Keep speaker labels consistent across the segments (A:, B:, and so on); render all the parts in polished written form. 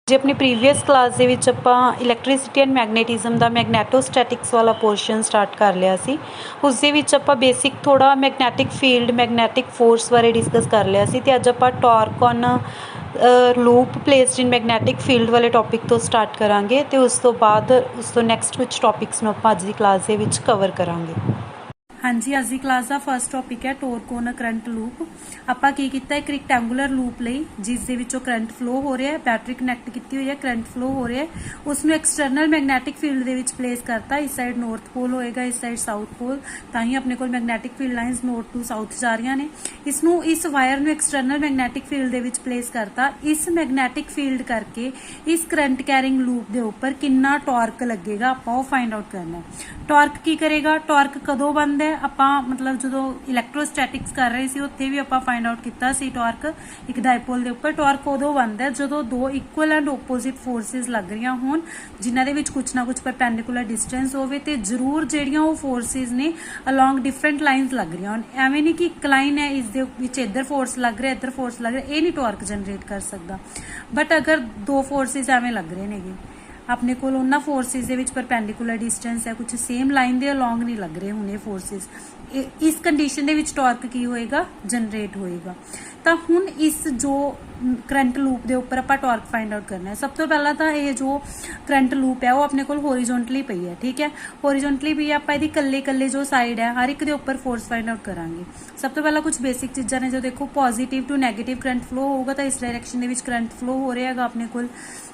A: जी अपनी previous class ਦੇ ਵਿੱਚ ਆਪਾਂ ਇਲੈਕਟ੍ਰਿਸਿਟੀ ਐਂਡ ਮੈਗਨੇਟਿਜ਼ਮ ਦਾ ਮੈਗਨੈਟੋਸਟੈਟਿਕਸ ਵਾਲਾ ਪੋਰਸ਼ਨ ਸਟਾਰਟ ਕਰ ਲਿਆ ਸੀ। ਉਸ ਦੇ ਵਿੱਚ ਆਪਾਂ ਬੇਸਿਕ ਥੋੜਾ ਮੈਗਨੈਟਿਕ ਫੀਲਡ ਮੈਗਨੈਟਿਕ ਫੋਰਸ ਬਾਰੇ ਡਿਸਕਸ ਕਰ ਲਿਆ ਸੀ ਤੇ ਅੱਜ ਆਪਾਂ torque on loop placed in magnetic field ਵਾਲੇ ਟੌਪਿਕ ਤੋਂ ਸਟਾਰਟ ਕਰਾਂਗੇ ਤੇ ਉਸ ਤੋਂ ਬਾਅਦ ਉਸ ਤੋਂ ਨੈਕਸਟ ਕੁਝ ਟੌਪਿਕਸ ਨੂੰ ਆਪਾਂ ਅੱਜ ਦੀ ਕਲਾਸ ਦੇ ਵਿੱਚ ਕਵਰ ਕਰਾਂਗੇ। हाँ जी अज की क्लास का फर्स्ट टॉपिक है टॉर्क ऑन करंट लूप। ਆਪਾਂ ਕੀ ਕੀਤਾ ਇੱਕ ਰੈਕਟੈਂਗੂਲਰ ਲੂਪ ਲਈ ਜਿਸ ਦੇ ਵਿੱਚੋਂ ਕਰੰਟ ਫਲੋ ਹੋ ਰਿਹਾ ਹੈ, ਬੈਟਰੀ ਕਨੈਕਟ ਕੀਤੀ ਹੋਈ ਹੈ, ਕਰੰਟ ਫਲੋ ਹੋ ਰਿਹਾ ਹੈ, ਉਸ ਨੂੰ ਐਕਸਟਰਨਲ ਮੈਗਨੈਟਿਕ ਫੀਲਡ ਦੇ ਵਿੱਚ ਪਲੇਸ ਕਰਤਾ। ਇਸ ਸਾਈਡ ਨਾਰਥ ਪੋਲ ਹੋਏਗਾ, ਇਸ ਸਾਈਡ ਸਾਊਥ ਪੋਲ, ਤਾਂ ਹੀ ਆਪਣੇ ਕੋਲ magnetic field lines north to south ਜਾ ਰਹੀਆਂ ਨੇ। ਇਸ ਨੂੰ ਇਸ ਵਾਇਰ ਨੂੰ ਐਕਸਟਰਨਲ ਮੈਗਨੈਟਿਕ ਫੀਲਡ ਦੇ ਵਿੱਚ ਪਲੇਸ ਕਰਤਾ। ਇਸ ਮੈਗਨੈਟਿਕ ਫੀਲਡ ਕਰਕੇ ਇਸ ਕਰੰਟ ਕੈਰਿੰਗ ਲੂਪ ਦੇ ਉੱਪਰ ਕਿੰਨਾ ਟਾਰਕ ਲੱਗੇਗਾ ਆਪਾਂ ਉਹ ਫਾਈਂਡ ਆਊਟ ਕਰਨਾ ਹੈ। ਟਾਰਕ ਕੀ ਕਰੇਗਾ, ਟਾਰਕ ਕਦੋਂ ਬਣਦਾ ਹੈ, ਆਪਾਂ मतलब जो इलैक्ट्रोस्टैटिक्स कर रहे थे उत्थे भी आपां फाइंड आउट किया सी टॉर्क एक डायपोल के उपर। टॉर्क उदों बनता है जो दो इक्वल एंड ओपोजिट फोर्सिस लग रही होन जिन्हां दे विच कुछ ना कुछ परपेंडिकुलर डिस्टेंस होवे ते जरूर जिहड़ियां वो फोर्सिस ने अलॉन्ग डिफरेंट लाइनस लग रही होन। एवें नहीं कि एक लाइन है इस दे विच इधर फोर्स लग रहा इधर फोर्स लग रहा, ये नहीं टॉर्क जनरेट कर सकता। बट अगर दो फोर्सिस एवें लग रहे ने अपने को उन्होंने फोर्सिस दे विच परपेंडिकुलर डिस्टेंस है, कुछ सेम लाइन दे अलॉन्ग नहीं लग रहे हुणे फोर्सिस। इस कंडीशन दे विच टॉर्क की होएगा जनरेट होएगा। तो हुण इस जो करंट लूप दे उपर आपां टॉर्क फाइंड आउट करना है। सब तो पहला तो ये जो करंट लूप है वो अपने कोल होरिजोंटली पई है, ठीक है, होरिजोंटली पई है। आपां इहदी कल्ले कल्ले जो साइड है हर एक दे उपर फोर्स फाइंड आउट करांगे। सब तो पहला कुछ बेसिक चीज़ां ने, जो देखो positive to negative current flow होगा तो इस डायरैक्शन दे विच करंट फ्लो हो रहा है अपने कोल।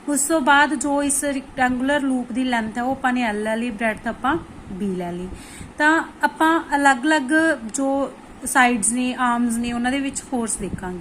A: उस तो बाद जो इस रैक्टेंगुलर लूप की लेंथ है वो अपने एल लै ली, ब्रैड्थ आपां बी लै ली। तो आपां अलग अलग जो साइड्स ने आर्म्स ने उन्होंने विच फोर्स देखा।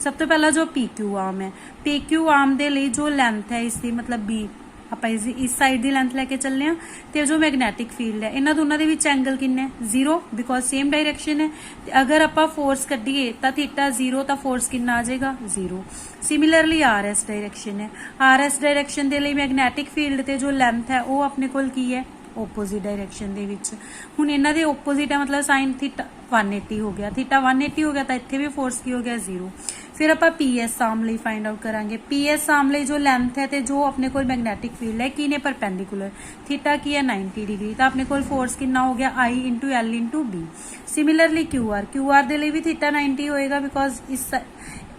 A: सब तो पहला जो पी क्यू आर्म है, पी क्यू आर्म के लिए जो लेंथ है इसकी मतलब बी, ਆਪਾਂ इस साइड की लेंथ लैके चलने तो जो मैगनैटिक फील्ड है इन्हों दोनों के विच एंगल किन्ना है, 0, बिकॉज सेम डायरैक्शन है। अगर आप फोर्स कड्डीए तो थीटा 0 तो फोर्स कितना आ जाएगा 0। सिमिलरली आर एस डायरैक्शन है, आर एस डायरैक्शन के लिए मैगनैटिक फील्ड के जो लेंथ है वो अपने कोल की है ओपोजिट डायरैक्शन दे विच। हुण इन्हां दे ओपोजिट है मतलब साइन थीटा 180 हो गया, थीटा 180 हो गया तो इत्थे भी फोर्स की हो गया 0। फिर आप पी एस आर्म लई फाइंड आउट करांगे। पी एस आर्म लई जो लेंथ है तो जो अपने कोल मैगनैटिक फील्ड है की ने परपेंडिकुलर, थीटा की है 90 डिग्री, तो अपने कोल फोर्स कितना हो गया I into L into B. Similarly Q R दे लई भी थीटा 90 होएगा बिकॉज इस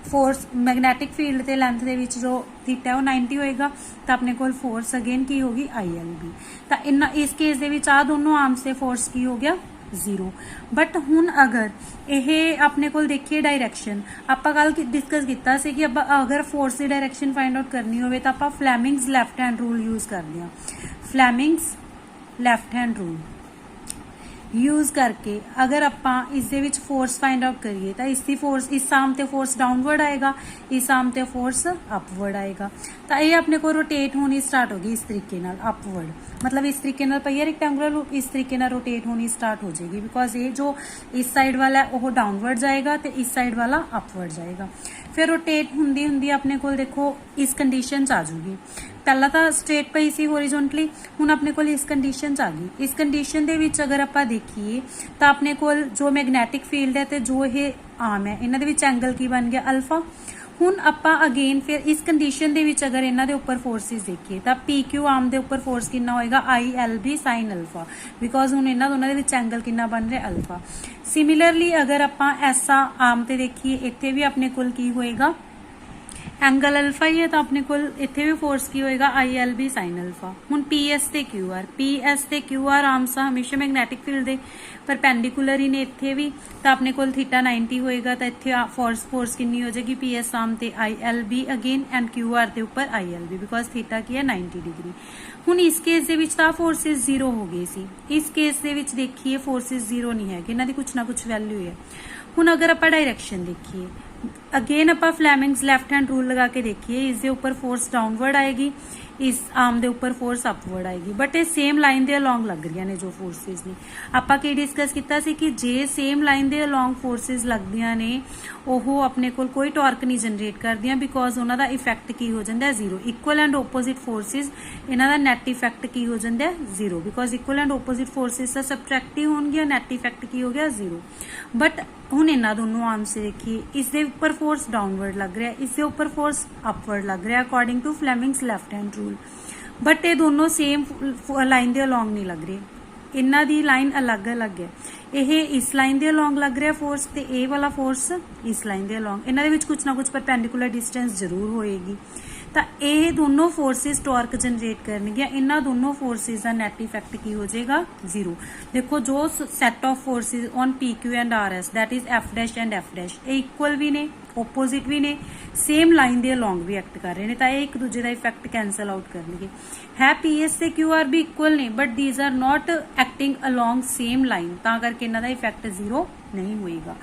A: फोर्स मैगनैटिक फील्ड के लेंथ के विच जो थीटा है वो 90 होएगा, तो अपने कोल फोर्स अगेन की होगी आई एल बी। तो इन्ना इस केस दे विच आ दोनों आर्म्स से फोर्स की हो गया 0। बट हुण अगर यह अपने को देखिए डायरैक्शन आप कल डिस्कस किया कि अगर फोर्स की डायरैक्शन फाइंड आउट करनी हो तो आप Fleming's left hand rule use करते हैं। Fleming's left hand rule use करके अगर आप इस दे विच फोर्स फाइंड आउट करिए तो इसकी फोर्स इस आर्म ते फोर्स डाउनवर्ड आएगा, इस आर्म ते फोर्स अपवर्ड आएगा। तो ये अपने को रोटेट होनी स्टार्ट होगी इस तरीके नाल अपवर्ड, मतलब इस तरीके नाल पई है रैक्टेंगुलर लूप, इस तरीके नाल रोटेट होनी स्टार्ट हो जाएगी बिकॉज ये जो इस साइड वाला है वो डाउनवर्ड जाएगा तो इस साइड वाला अपवर्ड जाएगा। फिर रोटेट हुंदी हुंदी अपने को देखो इस कंडीशन च आ जाऊगी। पहला तो स्ट्रेट पई सी होरिजोंटली, हुण अपने को इस कंडीशन च आ गई। इस कंडीशन दे विच अगर आप देखिए तो अपने को जो मैगनैटिक फील्ड है तो जो ये आर्म है इन्हां दे विच एंगल की बन गया अल्फा। हुण आपां अगेन फिर इस कंडीशन दे विच अगर इन्हां दे उपर फोर्सिस देखिए तो पी क्यू आर्म दे उपर फोर्स कितना होएगा I L B sine alpha, because हुण इन्हां दोनों दे विच एंगल कितना बन रहा अल्फा। सिमिलरली अगर आपां ऐसा आर्म ते देखिए इत्थे भी अपने कोल की होएगा एंगल अल्फा ही है, तो अपने को इत्थे भी फोर्स की होएगा I L B sine alpha. हुण पी एस ते क्यू आर आर्म्स हमेशा मैगनैटिक फील्ड दे परपेंडिकुलर ही ने इत्थे भी, तो अपने को थीटा 90 होएगा तो इत्थे फोर्स कितनी हो जाएगी पी एस आर्म ते I L B again and Q R के उपर I L B because theta की है 90 डिग्री। हुण इस केस दे विच तां फोर्सिस 0 हो गई सी, इस केस दे विच देखिए फोर्सिस 0 नहीं है, इन्हां दी कुछ ना कुछ वैल्यू है। हुण अगर आप डायरैक्शन देखिए अगेन आप फ्लैमिंग्स लैफ्ट हैंड रूल लगा के देखिए इसके ऊपर फोर्स डाउनवर्ड आएगी, इस आर्म के उपर फोर्स अपवर्ड आएगी, बट ये सेम लाइन के अलॉन्ग लग रही ने जो फोर्सिस ने। आपां की डिस्कस किया सी कि जे सेम लाइन के अलॉन्ग फोर्सिस लगदियां ने वो अपने कोल कोई टॉर्क नहीं जनरेट करदियां, बिकॉज उन्हां दा इफैक्ट की हो जाता है zero. Equal and opposite forces इन्हां दा नैट इफैक्ट की हो जाता है zero, because equal and opposite forces का सबट्रैक्ट ही होणगियां, नैट इफैक्ट की हो गया जीरो। बट हुण इन्हां दोनों आर्म से देखिए, इस दे उपर फोर्स डाउनवर्ड लग रहा है, इस दे उपर फोर्स अपवर्ड लग रहा है according to Fleming's left hand rule. But ये दोनों सेम लाइन के अलॉन्ग नहीं लग रहे, इन्हां दी लाइन अलग अलग है। ये इस लाइन के अलॉन्ग लग रहा फोर्स, ते ए वाला फोर्स इस लाइन के अलॉन्ग। इन्हां दे विच कुछ ना कुछ परपेंडिकुलर डिस्टेंस जरूर होएगी। तो ये दोनों फोर्सिस टॉर्क जनरेट करनगियां, इन्हां दोनों फोर्सिस का नैट इफैक्ट की हो जाएगा जीरो। देखो जो set of forces on P Q and R S, that is F dash and F dash, ये इक्वल भी ने, ओपोजिट भी ने, सेम लाइन के अलॉन्ग भी एक्ट कर रहे हैं, तो ये एक दूजे का इफैक्ट कैंसल आउट करनगे। है पी एस से क्यू आर भी इक्वल ने, but these are not acting along same line, ता करके इन्हां दा इफैक्ट जीरो नहीं होएगा।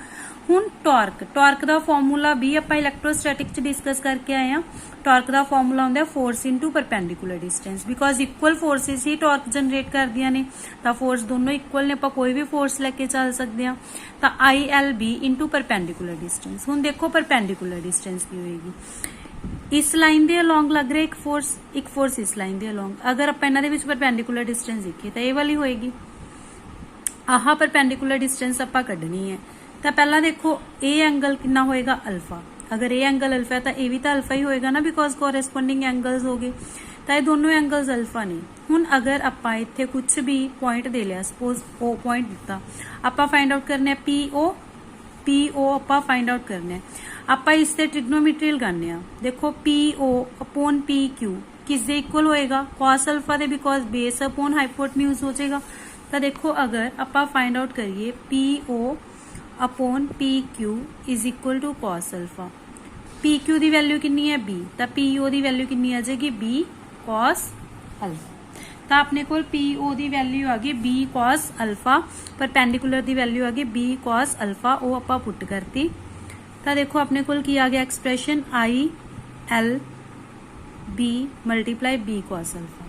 A: हुण टॉर्क का फॉर्मूला भी आपां इलैक्ट्रोस्टैटिक च डिस्कस करके आए हैं। टॉर्क का फॉर्मूला होंदा है force into perpendicular distance, because equal forces he torque generate करदियां ने, तो फोर्स दोनों इक्वल ने, आपां कोई भी फोर्स लेके चल सकते हैं। तो I L B into perpendicular distance. हुण देखो परपेंडिकुलर डिस्टेंस की होएगी, इस लाइन के अलॉन्ग लग रहा एक फोर्स इस लाइन के अलॉन्ग। अगर आपां इन्हां दे विच परपेंडिकुलर डिस्टेंस देखिए तो ये वाली होएगी, आह परपेंडिकुलर डिस्टेंस आपां कढनी है। तो पहला देखो ए एंगल कितना होएगा अल्फा, अगर ए एंगल अल्फा है तो ए भी तो अल्फा ही होएगा ना, बिकॉज कोरेस्पोंडिंग एंगल्स हो गए, तो ये दोनों एंगल्स अल्फा ने। हुण अगर आपां इत्थे कुछ भी पॉइंट दे लिया, सपोज ओ पॉइंट दिता, आपां फाइंड आउट करना है पी ओ आपां फाइंड आउट करना है। आपां इससे ट्रिग्नोमेट्री लगाने आ, देखो P O upon P Q किस दे इक्वल होएगा, कॉस अल्फा दे, बिकॉज बेस अपॉन हाइपोटेन्यूज हो जाएगा। तो देखो अगर आपां फाइंड आउट करिए P O upon P Q is equal to cos alpha, P Q की वैल्यू कितनी है बी, तो पी ओ की वैल्यू कितनी आ जाएगी बी कॉस अल्फा। तो अपने को पी ओ की वैल्यू आ गई बी कॉस अल्फा, परपेंडिकुलर की वैल्यू आ गई बी कॉस अल्फा, वो आपां पुट करती। तो देखो अपने को की आ गया expression I L B multiply B cos alpha,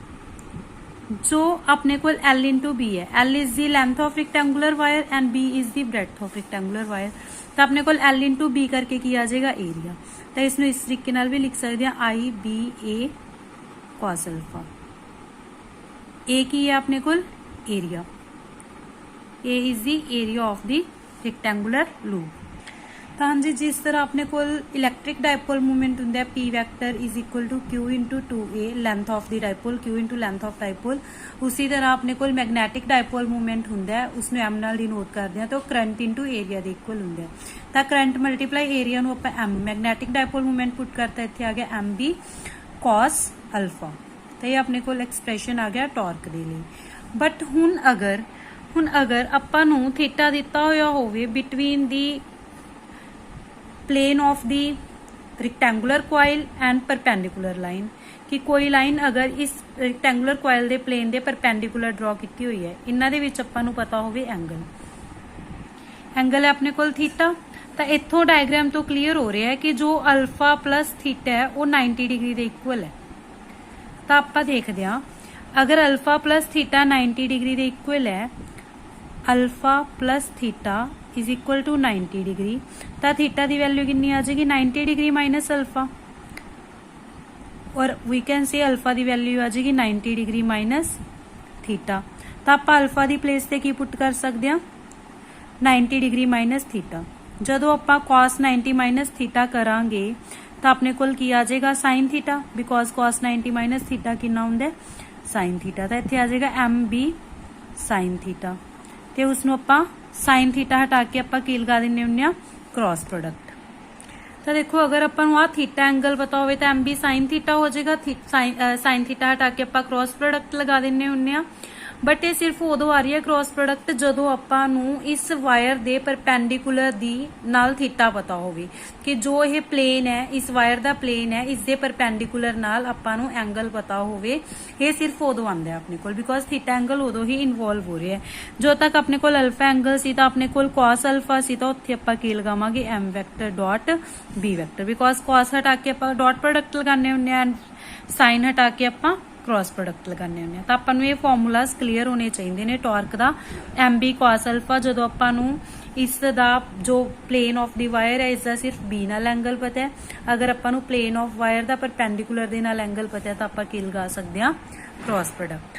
A: जो अपने को L इंटू बी है। L is the length of rectangular wire and B is the breadth of rectangular wire. तो अपने को L इंटू बी करके की आ जाएगा एरिया। तो इसमें इस तरीके नाल भी लिख सकते हैं I B A cos alpha. A की है अपने को area, A is the area of the rectangular loop. तो हाँ जी, जिस तरह अपने को इलैक्ट्रिक डायपोल मूवमेंट होंगे P vector is equal to Q into 2a length of the dipole, Q into length of dipole, उसी तरह अपने को मैगनैटिक डायपोल मूवमेंट होंगे उसमें एम नाल डिनोट करते हैं, तो करंट इंटू एरिया के इक्वल होंगे। तो करंट मल्टीप्लाई एरिया नूं आपां M, magnetic dipole movement put करता, इत्थे आ गया एम बी कॉस अल्फा। तो ये अपने को एक्सप्रैशन आ गया टॉर्क के लिए। बट हुण अगर आपां नूं थीटा दिता होया होवे between the plane of the rectangular coil and perpendicular line, कि कोई लाइन अगर इस रेक्टेंगुलर कॉइल दे प्लेन दे परपेंडिकुलर ड्रॉ की हुई है, इन्हां दे विच आपां नूं पता होवे एंगल है अपने कोल थीटा। तो इत्थों डायग्राम तो क्लीयर हो रहा है कि जो अल्फा प्लस थीटा है वो 90 डिग्री के इक्वल है। तो आपां देखदे हां, अगर अल्फा प्लस थीटा 90 डिग्री के इक्वल है, alpha plus theta is equal to 90 degree, तो थीटा की वैल्यू कितनी आ जाएगी 90 डिग्री माइनस अल्फा, और वी कैन से अल्फा की वैल्यू आ जाएगी 90 डिग्री माइनस थीटा। तो आप अल्फा की प्लेस से की पुट कर सकते हैं 90 डिग्री माइनस थीटा। जदों आप कॉस 90 माइनस थीटा करांगे तो अपने को की आ जाएगा sine theta, because cos 90 minus theta कितना होंगे साइन थीटा। तो इत्थे आ जाएगा एम बी साइन थीटा, तो उसनों आपां साइन थीटा हटा के आप लगा देने होंगे क्रॉस प्रोडक्ट। तो देखो अगर अपन आ थीटा एंगल पता हो तो एम बी साइन थीटा हो जाएगा, साइन थीटा हटा के आप क्रॉस प्रोडक्ट लगा देने होंगे। बट ये सिर्फ उदों आ रही है क्रॉस प्रोडक्ट जदों आपां नूं इस वायर दे परपेंडिकुलर दी नाल थीटा पता होवे कि जो ये प्लेन है, इस वायर दा प्लेन है, इस दे परपेंडिकुलर नाल आपां नूं एंगल पता होवे। ये सिर्फ उदों आंदा है अपने कोल, बिकॉज थीटा एंगल उदों ही इन्वॉल्व हो रहा है। जो तक अपने कोल अल्फा एंगल सी तां अपने कोल कॉस अल्फा सी तां उत्थे आपां की लगावांगे M vector dot B vector, because cos हटा के आपां डॉट प्रोडक्ट लगाने हुंदे आ, साइन हटा के आपां क्रॉस प्रोडक्ट लगाने हुंदे आ। तां आपां नूं ये फॉर्मूलाज क्लीयर होने चाहिए ने टॉर्क दा। एम बी कॉस अल्फा जदों आपां नूं इस दा जो प्लेन ऑफ दी वायर है इसका सिर्फ बी नाल एंगल पता है, अगर आपां नूं प्लेन ऑफ वायर दा परपेंडिकुलर दे नाल एंगल पता है तां आपां की लगा सकदे आ क्रॉस प्रोडक्ट।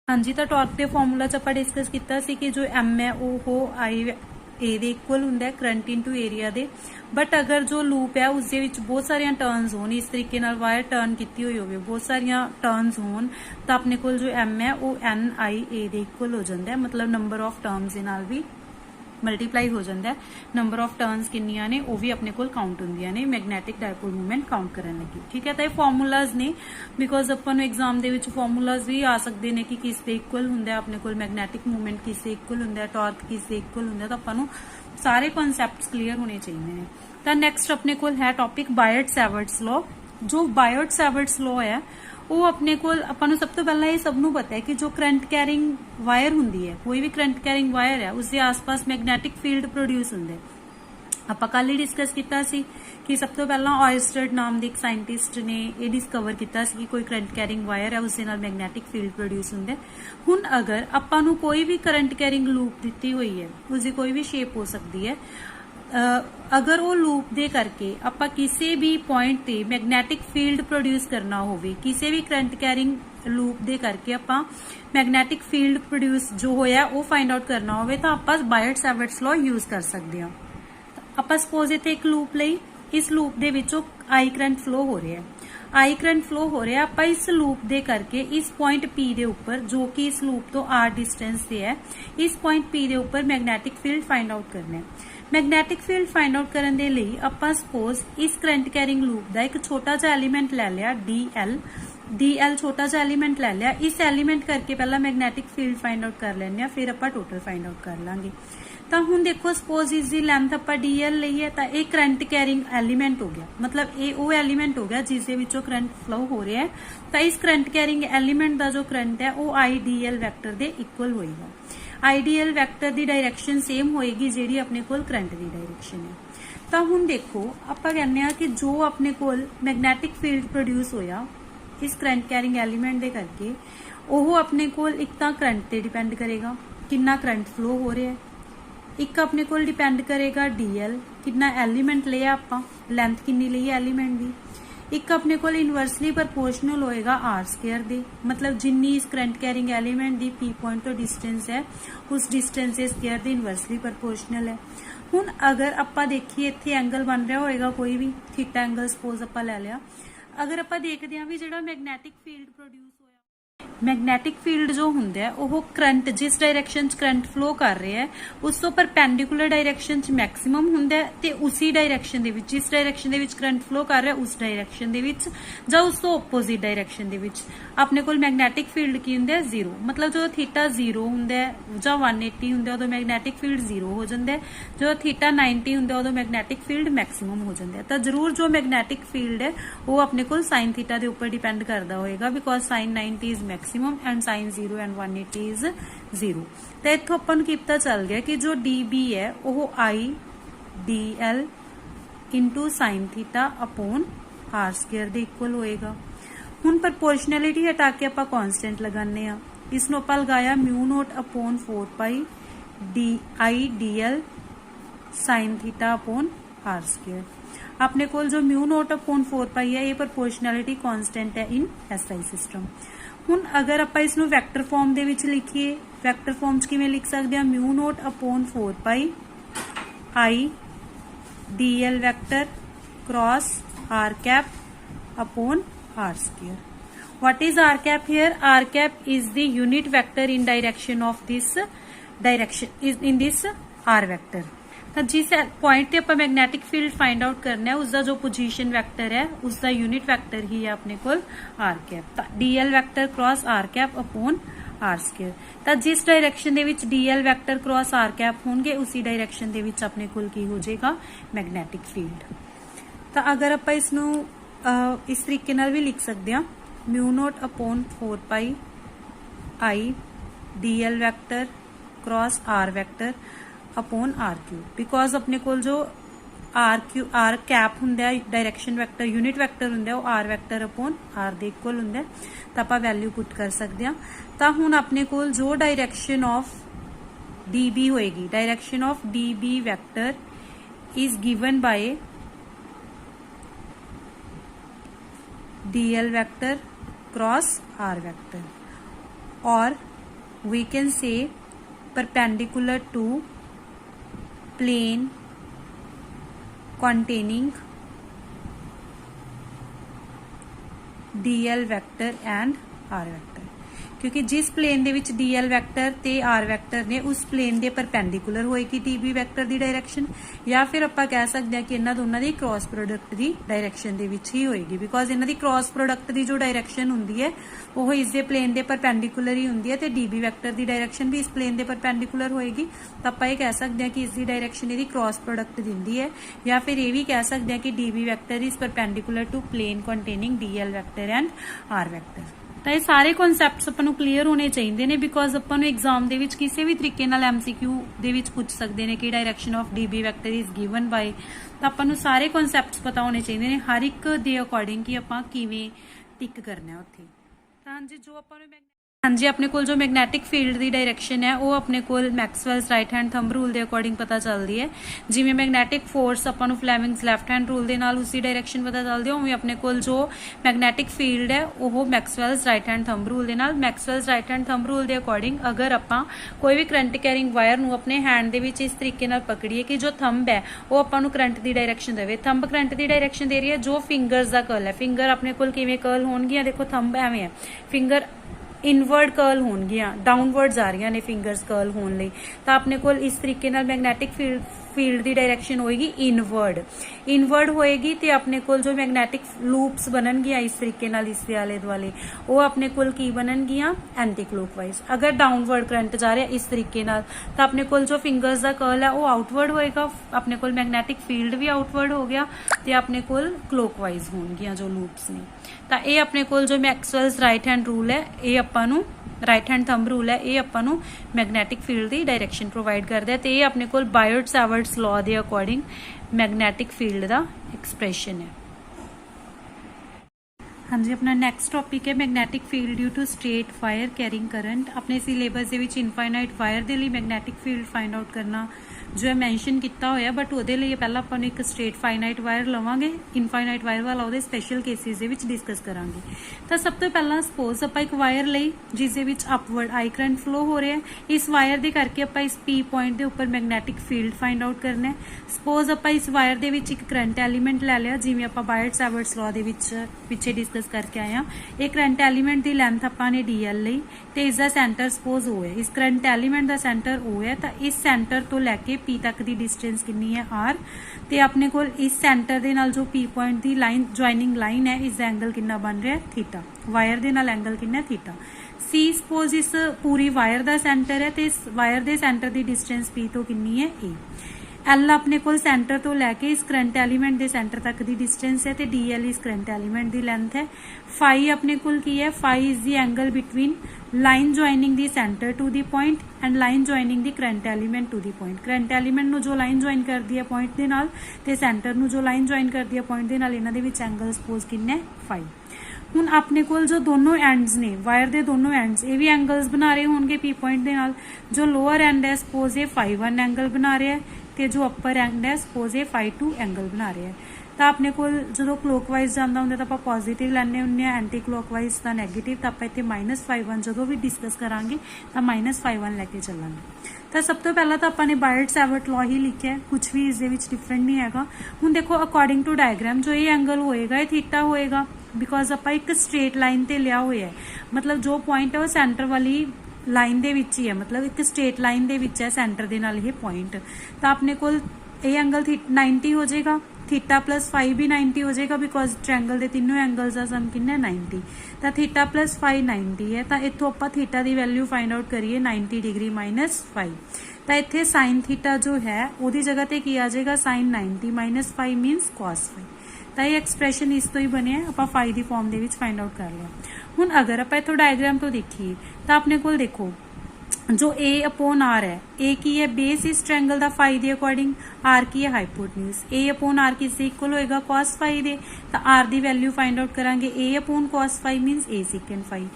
A: हाँ जी, तो टॉर्क के फॉर्मूला च आपां डिस्कस किया सी कि जो एम है वो आई ए दे इक्वल हुंदा है current into area they. But अगर जो लूप है उस दे विच बहुत सारिया टर्न्स होन, इस तरीके नाल वायर टर्न की हुई होवे, बहुत सारिया टर्न्स होन, तो अपने कोल जो एम है वो एन आई ए दे इक्वल हो जाता है, मतलब नंबर ऑफ टर्म्स दे नाल भी मल्टीप्लाई हो जाता है। नंबर ऑफ टर्न्स किन्नियां ने वो भी अपने कोल काउंट होंदियां ने मैगनैटिक डायपोल मूवमेंट काउंट करने लगी। ठीक है, तो ये फॉर्मूलाज ने, because upon exam they which formulas भी आ सकते हैं कि किस दे इक्वल हुंदा है अपने कोल मैगनैटिक मूवमेंट, किस दे इक्वल हुंदा है टॉर्क, किस दे इक्वल हुंदा है, तो अपन सारे कॉन्सैप्ट्स क्लीयर होने चाहिए। तो नैक्सट अपने कोल है टॉपिक बायट-सैवर्ट्स लॉ। जो बायट-सैवर्ट्स लॉ है वो अपने कोल अपन सब तो पहला ये सबनों पता है कि जो करंट कैरिंग वायर हुंदी है, कोई भी करंट कैरिंग वायर है उसके आसपास मैगनैटिक फील्ड प्रोड्यूस हुंदे। आपां कल ही डिस्कस किया सी कि सब तो पहला ऑयस्टर्ड नाम के एक साइंटिस्ट ने ये डिस्कवर किया कि कोई करंट कैरिंग वायर है उसके नाल मैगनैटिक फील्ड प्रोड्यूस हुंदे। हुण अगर आपां नूं कोई भी करंट कैरिंग लूप दी हुई है, उसकी कोई भी शेप हो सकती है, अगर वो लूप दे करके आपां किसी भी पॉइंट ते मैगनैटिक फील्ड प्रोड्यूस करना होवे, किसी भी करंट कैरिंग लूप दे करके आपां मैगनैटिक फील्ड प्रोड्यूस जो होया वो फाइंड आउट करना होवे, तो आपां बायट-सैवर्ट्स लॉ यूज कर सकते हैं। आपां सपोज इत्थे एक लूप लई, इस लूप दे विचों आई करंट फ्लो हो रहा है, आई करंट फ्लो हो रहा है, आपां इस लूप दे करके इस पॉइंट पी दे उपर जो कि इस लूप तो आर डिस्टेंस से है, इस पॉइंट पी दे उपर मैगनैटिक फील्ड फाइंड आउट करना है। मैगनैटिक फील्ड फाइंड आउट करने दे लई आपां सपोज इस करंट कैरिंग लूप का एक छोटा जा एलीमेंट ले लिया डी एल छोटा जा एलीमेंट ले लिया, इस एलीमेंट करके पहला मैगनैटिक फील्ड फाइंड आउट कर लेने, फिर आपां टोटल फाइंड आउट कर लांगे। तो हुण देखो सपोज इसकी लेंथ आपां डी एल लईए तो यह करंट कैरिंग एलीमेंट हो गया, मतलब ये वो एलीमेंट हो गया जिसके विचों करंट फ्लो हो रहा है। तो इस करंट कैरिंग एलीमेंट का जो करंट है वो आई डी एल वैक्टर के इक्वल होएगा। आईडीएल वैक्टर की डायरैक्शन सेम होएगी जिहड़ी अपने कोल करंट की डायरैक्शन है। तो हुण देखो आपां कहने आ कि जो अपने कोल मैगनैटिक फील्ड प्रोड्यूस होया इस करंट कैरिंग एलीमेंट दे करके, वो अपने कोल एक तां करंट ते डिपेंड करेगा, कितना करंट फ्लो हो रहा है, एक अपने कोल डिपेंड करेगा डीएल कितना एलीमेंट लिया आपां, लेंथ कितनी ली है एलीमेंट की, एक अपने को इनवर्सली प्रपोर्शनल होएगा आर स्केयर दे, मतलब जिन्नी इस करंट कैरिंग एलीमेंट दी पी पॉइंट तो डिस्टेंस है उस डिस्टेंस के स्केयर दे इनवर्सली प्रपोर्शनल है। हुण अगर आपां देखिए इत्थे एंगल बन रहा होएगा कोई भी थीटा एंगल सपोज आपां ले लिया, अगर आपां देखदे हां भी जिहड़ा मैगनैटिक फील्ड प्रोड्यूस होया, मैगनैटिक फील्ड जो हुंदा है वो करंट जिस डायरैक्शन च करंट फ्लो कर रहा है उस तो परपेंडिकुलर डायरैक्शन च मैक्सिमम हुंदा है, ते उसी डायरैक्शन दे विच जिस डायरैक्शन दे विच करंट फ्लो कर रहा है उस डायरैक्शन दे विच जां उस तो ओपोजिट डायरैक्शन दे विच अपने कोल मैगनैटिक फील्ड की हुंदा है जीरो, मतलब जो थीटा जीरो हुंदा है जां 180 हुंदा है उदों मैगनैटिक फील्ड जीरो हो जांदा है, जो थीटा 90 हुंदा है उदों मैगनैटिक फील्ड मैक्सिमम हो जांदा है। तो जरूर जो मैगनैटिक फील्ड है वो अपने कोल साइन थीटा दे उपर डिपेंड करदा होएगा, because sine 90 is maximum and sine 0 and 180 is 0। तो इत्थों अपन की पता चल गया कि जो डी बी है वो I D L into sine theta upon R square दे इक्वल होएगा। हुण प्रपोर्शनैलिटी हटा के आपां कांस्टेंट लगाने आ, इसनों आपां लगाया mu naught upon 4 pi D I D L sine theta upon R square. अपने कोल जो म्यू नोट अपॉन 4 पाई है ये प्रपोर्शनैलिटी कांस्टेंट है इन एसआई सिस्टम। हुण अगर आपां इसनों वैक्टर फॉर्म दे विच लिखिए, वैक्टर फॉर्म च किवें लिख सकदे हां, mu naught upon 4 pi I D L vector cross R cap upon R square. What is r cap here? R cap is the unit vector in direction of this direction is in this r vector। तो जिस point पे आप magnetic field find out करना है उसका जो position vector है उसका यूनिट वेक्टर ही है अपने को R cap. D L vector cross R cap upon R square. तो जिस डायरैक्शन दे विच DL vector cross R cap होंगे उसी डायरैक्शन दे विच अपने कोल की हो जाएगा मैगनैटिक फील्ड। तो अगर आप इसनू इस तरीके नाल भी लिख सकते हैं mu naught upon 4 pi I DL vector cross R vector upon R cube, because अपने कोल जो आर कैप हुंदा है डायरैक्शन वैक्टर यूनिट वैक्टर हुंदा है वो आर वैक्टर अपॉन आर दे इक्वल हुंदा है। तो आप वैल्यू पुट कर सकते हैं। तो हुण अपने कोल जो डायरैक्शन ऑफ DB होएगी, direction of DB vector is given by DL vector cross R vector, और we can say perpendicular to plane containing DL vector and R vector, क्योंकि जिस प्लेन दे विच DL वैक्टर ते R वैक्टर ने उस plane दे परपेंडिकुलर होएगी DB वैक्टर दी डायरैक्शन, या फिर आपां कह सकते हैं कि इन्हां दोनों दी क्रॉस प्रोडक्ट दी डायरैक्शन दे विच ही होएगी, बिकॉज इन्हां दी क्रॉस प्रोडक्ट दी जो डायरैक्शन हुंदी है वो इस दे प्लेन दे परपेंडिकुलर ही हुंदी है ते DB वैक्टर दी डायरैक्शन भी इस प्लेन दे परपेंडिकुलर होएगी। तो आपां ये कह सकते हैं कि इसकी डायरैक्शन इहदी क्रॉस प्रोडक्ट दिंदी है, या फिर ये भी कह सकते हैं कि DB vector is perpendicular to plane containing DL vector and R vector. तो ये सारे कॉन्सैप्ट्स अपन नूं क्लीयर होने चाहिए ने, बिकॉज अपन नूं एग्जाम दे विच किसी भी तरीके नाल MCQ दे विच पूछ सकते हैं कि direction of DB vector is given bye. तो अपन नूं सारे कॉन्सैप्ट्स पता होने चाहिए ने हर एक दे अकॉर्डिंग कि आपां किवें टिक करना है उत्थे। तां जी जो आपां नूं हाँ जी अपने कोल जो मैगनैटिक फील्ड की डायरैक्शन है वो अपने कोल मैक्सवैल्स राइट हैंड थंब रूल के अकॉर्डिंग पता चलती है। जिवें मैगनैटिक फोर्स अपन फ्लैमिंग्स लैफ्ट हैंड रूल के नाल उसी डायरैक्शन पता चलती है, उवें अपने कोल जो मैगनैटिक फील्ड है वो मैक्सवैल्स राइट हैंड थंब रूल के नाल मैक्सवैल्स राइट हैंड थंब रूल के अकॉर्डिंग अगर आपां कोई भी करंट कैरिंग वायर नूं अपने हैंड दे विच इस तरीके नाल पकड़ीए कि जो थंब है वो आपां नूं करंट की डायरैक्शन देवे, थंब करंट की डायरैक्शन दे रही है, जो फिंगर्स का कर्ल है फिंगर अपने कोल किवें कर्ल होणगियां, देखो थंब एवें है, फिंगर इनवर्ड कर्ल होणगियां डाउनवर्ड जा रही ने फिंगर्स कर्ल होने लई। तो अपने कोल इस तरीके नाल मैगनैटिक फील्ड की डायरैक्शन होएगी इनवर्ड होएगी ते अपने कोल जो मैगनैटिक लूप्स बननगियां इस तरीके नाल इस दे आले दुआले वो अपने कोल की बननगियां एंटी क्लॉकवाइज। अगर डाउनवर्ड करंट जा रहा है इस तरीके नाल तो अपने कोल जो फिंगर्स का कर्ल है वो आउटवर्ड होएगा, अपने कोल मैगनैटिक फील्ड भी आउटवर्ड हो गया ते अपने कोल क्लॉकवाइज होणगियां जो लूप्स ने। तो ये अपने कोल जो मैक्सवैल्स राइट हैंड रूल है ये आपां नूं राइट हैंड थंब रूल है ये आपां नूं मैगनैटिक फील्ड की डायरैक्शन प्रोवाइड करता है। तो ये अपने कोल बायट-सैवर्ट्स लॉ के अकॉर्डिंग मैगनैटिक फील्ड का एक्सप्रैशन है। हाँ जी अपना नैक्सट टॉपिक है magnetic field due to straight wire carrying current. अपने सिलेबस के विच इनफाइनाइट वायर के लिए मैगनैटिक फील्ड फाइंड आउट करना जो है मैंशन किया होया, बट वो लिए पहला अपन एक स्ट्रेट फाइनाइट वायर लवांगे, इनफाइनाइट वायर वाला वो स्पैशल केसिस के विच डिस्कस करांगे। तो सब तो पहला सपोज आप एक वायर लई जिस दे विच अपवर्ड आई करंट फ्लो हो रहा है, इस वायर के करके आप इस P पॉइंट के उपर मैगनैटिक फील्ड फाइंड आउट करना है। सपोज आप इस वायर के विच एक करंट एलीमेंट लै लिया जिवें आप बायट-सैवर्ट्स लॉ के विच पिछे डिस्कस करके आए हैं। ये करंट एलीमेंट की लैंथ आपां DL लई ते इसका सेंटर सपोज O है, इस करंट एलीमेंट का सेंटर O है। तो इस सेंटर तो लैके P तक की डिस्टेंस कितनी है R, ते अपने कोल इस सेंटर दे नाल जो P पॉइंट की लाइन ज्वाइनिंग लाइन है इस एंगल कितना बन रहा है थीटा, वायर दे नाल एंगल कितना है थीटा। C सपोज इस पूरी वायर का सेंटर है तो इस वायर के सेंटर की डिस्टेंस P तो कितनी है A। L अपने कोल सेंटर तो लैके इस करंट एलीमेंट के सेंटर तक की डिस्टेंस है तो DL इस करंट एलीमेंट की लेंथ है। फाई अपने कोल की है, phi is the angle between line joining the centre to the point and line joining the current element to the point. Current element नु जो लाइन ज्वाइन कर दी है पॉइंट के नाल ते सेंटर नु जो लाइन ज्वाइन कर दी है पॉइंट के नाल, इन्हां दे विच एंगल सपोज किन्ने फाई। हुण अपने कोल जो दोनों एंड्स ने वायर के दोनों एंड्स ये भी एंगल्स बना रहे होंगे P पॉइंट के नाल। जो लोअर एंड है सपोज ये φ1 एंगल बना रहा है तो जो अपर एंड है सपोज ये φ2 एंगल बना रहा है। तो अपने कोल जो क्लॉकवाइज जाता होंगे तो आप पॉजिटिव लैने होंगे, एंटी क्लॉकवाइज का नैगेटिव। तो आप इतने -φ1 जो भी डिस्कस करांगे तो -φ1 लैके चलांगे। तो सब तो पहला तो आपने बायट-सैवर्ट लॉ ही लिखा है, कुछ भी इसके डिफरेंट नहीं है। हुण देखो अकॉर्डिंग टू डायग्राम जो ये एंगल होएगा ये थीटा होएगा, बिकॉज आप एक स्ट्रेट लाइन ते लिया हुआ है, मतलब जो पॉइंट है वो सेंटर वाली लाइन दे विच ही है, मतलब एक स्ट्रेट लाइन दे विच है सेंटर दे नाल ये पॉइंट। तो अपने कोल ये एंगल 90 हो जाएगा, थीटा प्लस फाइव भी 90 हो जाएगा बिकॉज ट्रैंगल के तीनों एंगल्स का सम कितना 90। तो थीटा प्लस फाइव 90 है। तो इतों आप थीटा की वैल्यू फाइंड आउट करिए 90 डिग्री माइनस 5। तो इतने साइन थीटा जो है वो जगह पर की आ जाएगा साइन 90 माइनस 5 मीनस कॉस 5। तो ये एक्सप्रैशन इस तो ही बने आप फाइव की फॉर्म के फाइंड आउट कर लिया। हुण अगर आप इथों डायग्राम तो देखिए तो अपने को देखो जो ए अपॉन आर है, ए की है बेस इस ट्रायंगल का फाइव के अकॉर्डिंग, आर की है हाइपोटेन्यूज। ए अपॉन आर किससे इक्वल होएगा कॉस फाइव दे। तो आर की वैल्यू फाइंड आउट करांगे ए अपॉन कॉस फाइव मीनस ए सीकेंड फाइव।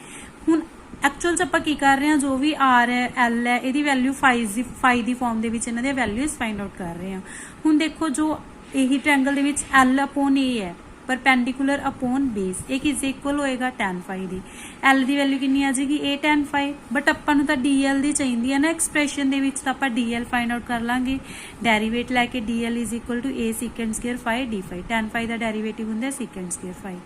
A: हुण एक्चुअल च आपां की कर रहे हैं जो भी आर है एल है इहदी वैल्यू फाइव की फॉर्म के विच इन्हां दी वैल्यूज फाइंड आउट कर रहे हैं। हुण देखो जो यही ट्रायंगल दे विच एल अपॉन ए है परपेंडिकुलर अपॉन बेस, ये किससे इक्वल होएगा tan फाइव दी। एल की वैल्यू कितनी आ जाएगी a tan फाइव, बट आपां नूं तां dl दी चाहिदी है ना एक्सप्रैशन दे विच, तां आपां dl फाइंड आउट कर लांगे। डेरीवेट लैके dl is equal to a secant square phi d phi. tan phi का डेरीवेटिव हुंदा सीकेंड स्केयर फाइव।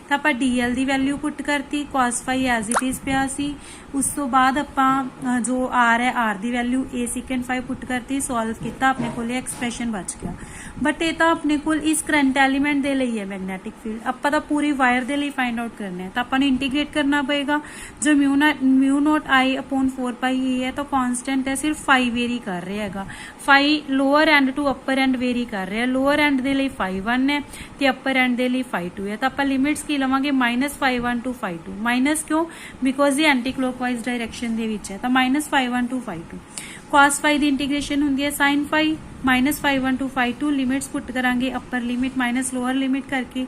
A: तां आपां dl की वैल्यू पुट करती, cos phi as it is पिया सी। उस तो बाद आपां जो r है r की वैल्यू a सीकेंड फाइव पुट करती, सॉल्व किया, अपने को एक्सप्रैशन बच गया। बट ये तो अपने को इस करंट एलीमेंट के लिए है मैग्नेटिक फील्ड, आपां तां पूरी वायर के लिए फाइंड आउट करना है। तो आपां नूं इंटीग्रेट करना पएगा। जो mu naught I upon 4 pi ए है तो कांस्टेंट है, सिर्फ फाइव वेरी कर रहा है। Phi lower end to upper end vary कर रहा है। लोअर एंड के लिए 5 1 है तो अपर एंड के लिए 5 2 है। तो आपां लिमिट्स की लवांगे -5 1 टू 5 2। माइनस क्यों? बिकॉज ये एंटी क्लॉकवाइज डायरेक्शन के विच है। तो -5 1 टू 5 2। cos फाइव की इंटीग्रेशन होंगी है sin five, -5 1 to 5 2। Limits put करांगे upper limit minus lower limit करके।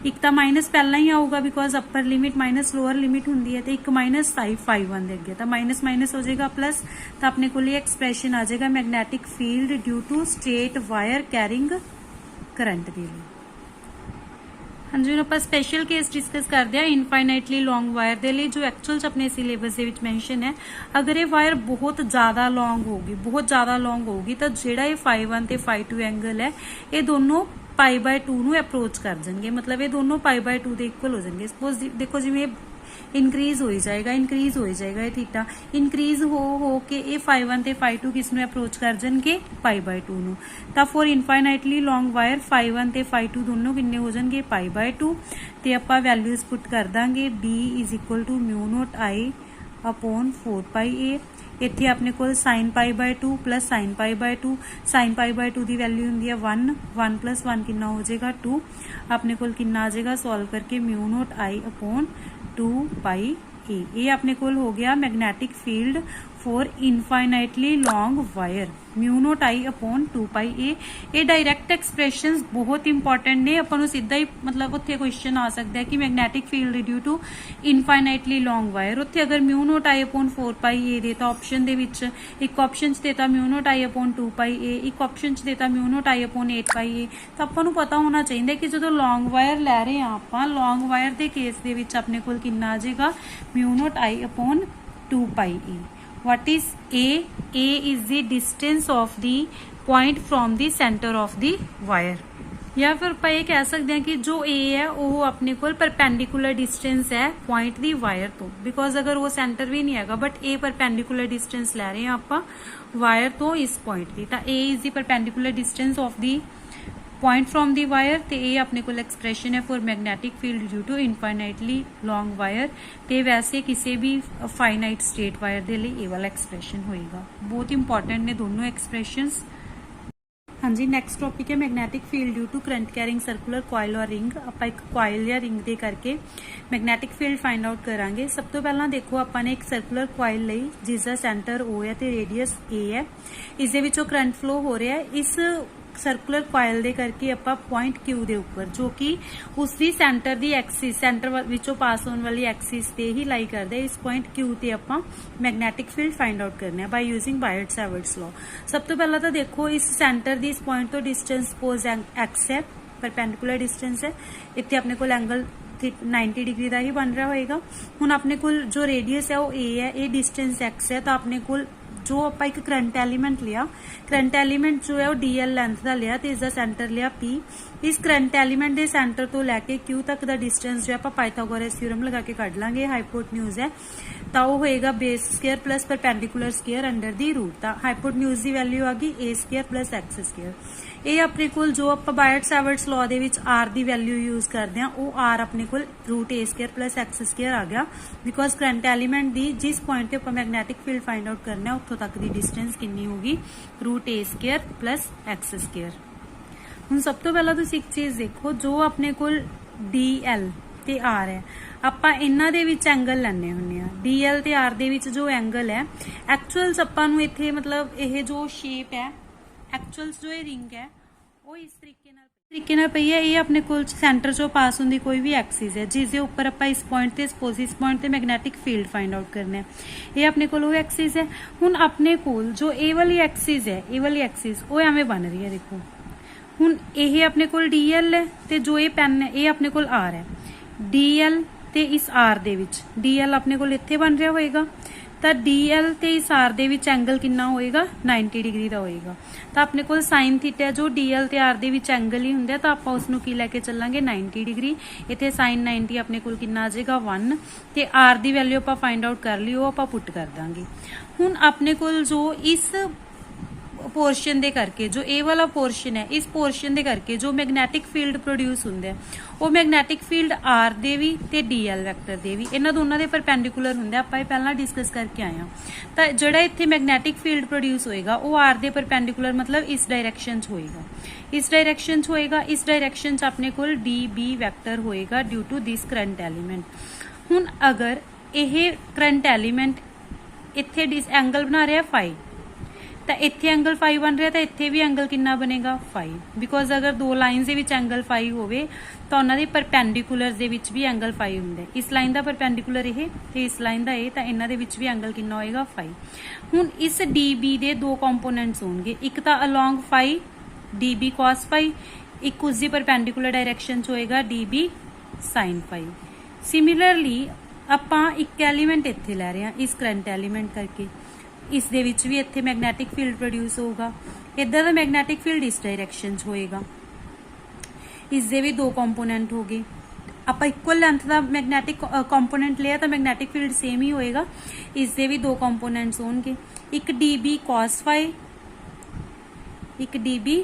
A: एक तो माइनस पहला ही आऊगा because upper limit minus lower limit होंगी है, तो एक -5 5 1 दे अगे तो माइनस माइनस हो जाएगा प्लस। तो अपने को एक्सप्रैशन आ जाएगा magnetic field due to straight wire carrying current के लिए। हाँ जी, आप स्पेशल केस डिस्कस करते हैं इनफाइनाइटली लॉन्ग वायर के लिए, जो एक्चुअल अपने सिलेबस के मैंशन है। अगर ये वायर बहुत ज्यादा लॉन्ग होगी, बहुत ज्यादा लॉन्ग होगी, तो जोड़ा ये 5 1 ते 5 2 एंगल है ये दोनों π/2 ਨੂੰ अप्रोच कर जाएंगे, मतलब ये दोनों π/2 के इक्वल हो जाएंगे। सपोज देखो जिवें इनक्रीज हो जाएगा ये थीटा इनक्रीज हो के ये 5 1 ते 5 2 किस अप्रोच कर जाएंगे π/2 ਨੂੰ। ਤਾਂ फॉर इनफाइनाइटली लॉन्ग वायर 5 1 ते 5 2 दोनों किन्ने हो जाएंगे π/2। ਤੇ ਆਪਾਂ वैल्यूज पुट कर ਦਾਂਗੇ b is equal to mu not I upon 4 pi A. इत्थे अपने को sin π/2 प्लस sin π/2। sin π/2 की वैल्यू होंगी है 1 1 प्लस 1 कितना हो जाएगा 2। अपने को कितना आ जाएगा सॉल्व करके mu naught I upon 2 pi ए। ये अपने को हो गया magnetic field for infinitely long wire mu naught I upon 2 pi ए। ये डायरैक्ट एक्सप्रैशंस बहुत इंपॉर्टेंट ने, अपन सीधा ही मतलब उत्थे क्वेश्चन आ सकता है कि magnetic field due to infinitely long wire. उत्थे अगर mu not I upon 4 pi A देता ऑप्शन दे विच, एक ऑप्शन च देता mu not I upon 2 pi A, एक ऑप्शन च देता mu not I upon 8 pi A. तो आपां नूं पता होना चाहिए कि जो लॉन्ग वायर लै रहे हैं आपां लॉन्ग वायर के केस दे विच अपने कोल कितना आ जाएगा mu naught I upon 2 pi A. What is A? A is the distance of the point from the center of the wire। या फिर ਆਪਾਂ ਇਹ कह सकते हैं कि जो A है वो अपने को परपेंडिकुलर डिस्टेंस है पॉइंट दी वायर तो, बिकॉज अगर वो सेंटर भी नहीं है बट A परपेंडिकुलर डिस्टेंस ले रहे हैं आप वायर तो इस पॉइंट की। तो A is the perpendicular distance of the point from the wire. तो ये अपने को एक्सप्रैशन है for magnetic field due to infinitely long wire. तो वैसे किसी भी फाइनाइट स्टेट वायर के लिए ये वाला एक्सप्रैशन होएगा। बहुत इंपॉर्टेंट ने दोनों एक्सप्रैशंस। हाँ जी, नैक्सट टॉपिक है magnetic field due to current carrying circular coil और रिंग। आप एक कॉयल या रिंग दे करके मैग्नेटिक फील्ड फाइंड आउट करांगे। सब तो पहला देखो आपने एक सर्कुलर कॉयल ली जिसका सेंटर O है तो रेडियस A है, इस दे विचों करंट फ्लो हो रहा है। इस सर्कुलर कॉयल दे करके आप पॉइंट Q दे ऊपर जो कि उसकी सेंटर दी एक्सिस सेंटर विचों पास होने वाली एक्सिस ते ही लाई करते हैं। इस पॉइंट Q ते आप मैग्नेटिक फील्ड फाइंड आउट करने बाय यूजिंग बायट-सैवर्ट्स लॉ। सब तो पहला तो देखो इस सेंटर दी इस पॉइंट तो डिस्टेंस सपोज x है, परपेंडिकुलर डिस्टेंस है। इतने अपने को एंगल 90 डिग्री का ही बन रहा होगा। हुण अपने को जो रेडियस है वो A है, ये डिस्टेंस x है। तो अपने को जो आप एक करंट एलीमेंट लिया, करंट एलीमेंट जो है वो DL लेंथ का लिया तो इसका सेंटर लिया P। इस करंट एलीमेंट के सेंटर तो लैके Q तक का डिस्टेंस जो आप पाइथागोरस थ्योरम लगा के कढ लांगे, हाइपोटेन्यूज है तो वो होएगा base square plus perpendicular square under the root. तो हाइपोटेन्यूज की वैल्यू आ गई A square plus x square. ਇਹ ਆਪਣੇ ਕੋਲ ਜੋ ਆਪਾਂ ਬਾਇਟ ਸੈਵਰਟਸ ਲਾਅ ਦੇ ਵਿੱਚ r ਦੀ ਵੈਲਿਊ ਯੂਜ਼ ਕਰਦੇ ਹਾਂ ਉਹ r ਆਪਣੇ ਕੋਲ √a² + x² ਆ ਗਿਆ ਬਿਕੋਜ਼ ਕਰੰਟ ਐਲੀਮੈਂਟ ਦੀ ਜਿਸ ਪੁਆਇੰਟ ਤੇ ਆਪਾਂ ਮੈਗਨੈਟਿਕ ਫੀਲਡ ਫਾਈਂਡ ਆਊਟ ਕਰਨਾ ਉੱਥੋਂ ਤੱਕ ਦੀ ਡਿਸਟੈਂਸ ਕਿੰਨੀ ਹੋਗੀ √a² + x²। ਹੁਣ ਸਭ ਤੋਂ ਪਹਿਲਾਂ ਤੁਸੀਂ ਇੱਕ ਚੀਜ਼ ਦੇਖੋ, ਜੋ ਆਪਣੇ ਕੋਲ dl ਤੇ r ਹੈ ਆਪਾਂ ਇਹਨਾਂ ਦੇ ਵਿੱਚ ਐਂਗਲ ਲੈਣੇ ਹੁੰਦੇ ਆ। dl ਤੇ r ਦੇ ਵਿੱਚ ਜੋ ਐਂਗਲ ਹੈ ਐਕਚੁਅਲਸ ਆਪਾਂ ਨੂੰ ਇੱਥੇ ਮਤਲਬ ਇਹ ਜੋ ਸ਼ੇਪ ਹੈ ਐਕਚੁਅਲਸ ਜੋ ਇਹ ਰਿੰਗ ਹੈ ਉਹ ਇਸ ਤਰੀਕੇ ਨਾਲ ਪਈ ਹੈ। ਇਹ ਆਪਣੇ ਕੋਲ ਸੈਂਟਰ ਚੋਂ ਪਾਸ ਹੁੰਦੀ ਕੋਈ ਵੀ ਐਕਸਿਸ ਹੈ ਜਿਸ ਦੇ ਉੱਪਰ ਆਪਾਂ ਇਸ ਪੁਆਇੰਟ ਤੇ ਸਪੋਜ਼ ਇਸ ਪੁਆਇੰਟ ਤੇ ਮੈਗਨੈਟਿਕ ਫੀਲਡ ਫਾਈਂਡ ਆਊਟ ਕਰਨਾ ਹੈ। ਇਹ ਆਪਣੇ ਕੋਲ ਉਹ ਐਕਸਿਸ ਹੈ। ਹੁਣ ਆਪਣੇ ਕੋਲ ਜੋ ਇਹ ਵਾਲੀ ਐਕਸਿਸ ਹੈ, ਇਹ ਵਾਲੀ ਐਕਸਿਸ ਉਹ ਐਵੇਂ ਬਣ ਰਹੀ ਹੈ। ਦੇਖੋ ਹੁਣ ਇਹ ਆਪਣੇ ਕੋਲ dl ਹੈ ਤੇ ਜੋ ਇਹ ਪੈਨ ਹੈ ਇਹ ਆਪਣੇ ਕੋਲ r ਹੈ। dl ਤੇ ਇਸ r ਦੇ ਵਿੱਚ dl ਆਪਣੇ ਕੋਲ ਇੱਥੇ ਬਣ ਰਿਹਾ ਹੋਏਗਾ ਤਾਂ dl ਤੇ ਇਸ r ਦੇ ਵਿੱਚ ਐਂਗਲ ਕਿੰਨਾ ਹੋਏਗਾ 90 ਡਿਗਰੀ ਦਾ ਹੋਏਗਾ। ਤਾਂ ਆਪਣੇ ਕੋਲ sin ਥੀਟਾ ਜੋ dl ਤੇ r ਦੇ ਵਿੱਚ ਐਂਗਲ ਹੀ ਹੁੰਦਾ ਤਾਂ ਆਪਾਂ ਉਸ ਨੂੰ ਕੀ ਲੈ ਕੇ ਚੱਲਾਂਗੇ 90 ਡਿਗਰੀ। ਇੱਥੇ sin 90 ਆਪਣੇ ਕੋਲ ਕਿੰਨਾ ਆ ਜਾਏਗਾ 1 ਤੇ r ਦੀ ਵੈਲਿਊ ਆਪਾਂ ਫਾਈਂਡ ਆਊਟ ਕਰ ਲਈ ਉਹ ਆਪਾਂ ਪੁੱਟ ਕਰ ਦਾਂਗੇ। ਹੁਣ ਆਪਣੇ ਕੋਲ ਜੋ ਇਸ पोर्शन दे करके जो ए वाला पोर्शन है इस पोर्शन दे करके जो मैगनैटिक फील्ड प्रोड्यूस हुंदा है वो मैगनैटिक फील्ड आर दे भी ते डीएल वैक्टर दे भी इन्हां दोनों दे परपेंडिकुलर हुंदा। आपां पहला डिस्कस करके आए हां तां जिहड़ा इत्थे मैगनैटिक फील्ड प्रोड्यूस होएगा वो आर दे परपेंडिकुलर मतलब इस डायरेक्शन च होएगा, इस डायरेक्शन च होएगा। इस डायरेक्शन च अपने कोल डी बी वैक्टर होएगा due to this current element. हुण अगर यह करंट एलीमेंट इत्थे डिस एंगल बना रहा फाई तो इत्थे एंगल फाई बन रहा तो इत्थे भी एंगल कितना बनेगा फाई बिकॉज अगर दो लाइन्स दे विच एंगल फाई होवे तो उन्हां दे परपेंडिकुलर दे विच भी एंगल फाई हुंदा है। इस लाइन दा परपेंडिकुलर ये ते इस लाइन दा ये तो इन्हां दे विच भी एंगल कितना होएगा फाई। हुण इस डी बी दे दो कंपोनेंट्स होणगे, एक तो along phi D B cos phi, एक उसकी परपेंडिकुलर डायरेक्शन च होएगा D B sine phi. Similarly आपां एक एलीमेंट इत्थे लै रहे हां इस करंट एलीमेंट करके इस दे विच भी इत्थे मैगनैटिक फील्ड प्रोड्यूस होगा। इधर दा मैगनैटिक फील्ड इस डायरेक्शन च होएगा। इस दे भी दो कंपोनेंट हो गए। आपां इक्वल लेंथ दा मैगनैटिक कंपोनेंट लिया तो मैगनैटिक फील्ड सेम ही होएगा। इस दे भी दो कंपोनेंट्स होंगे, एक डी बी कॉस फाई एक डी बी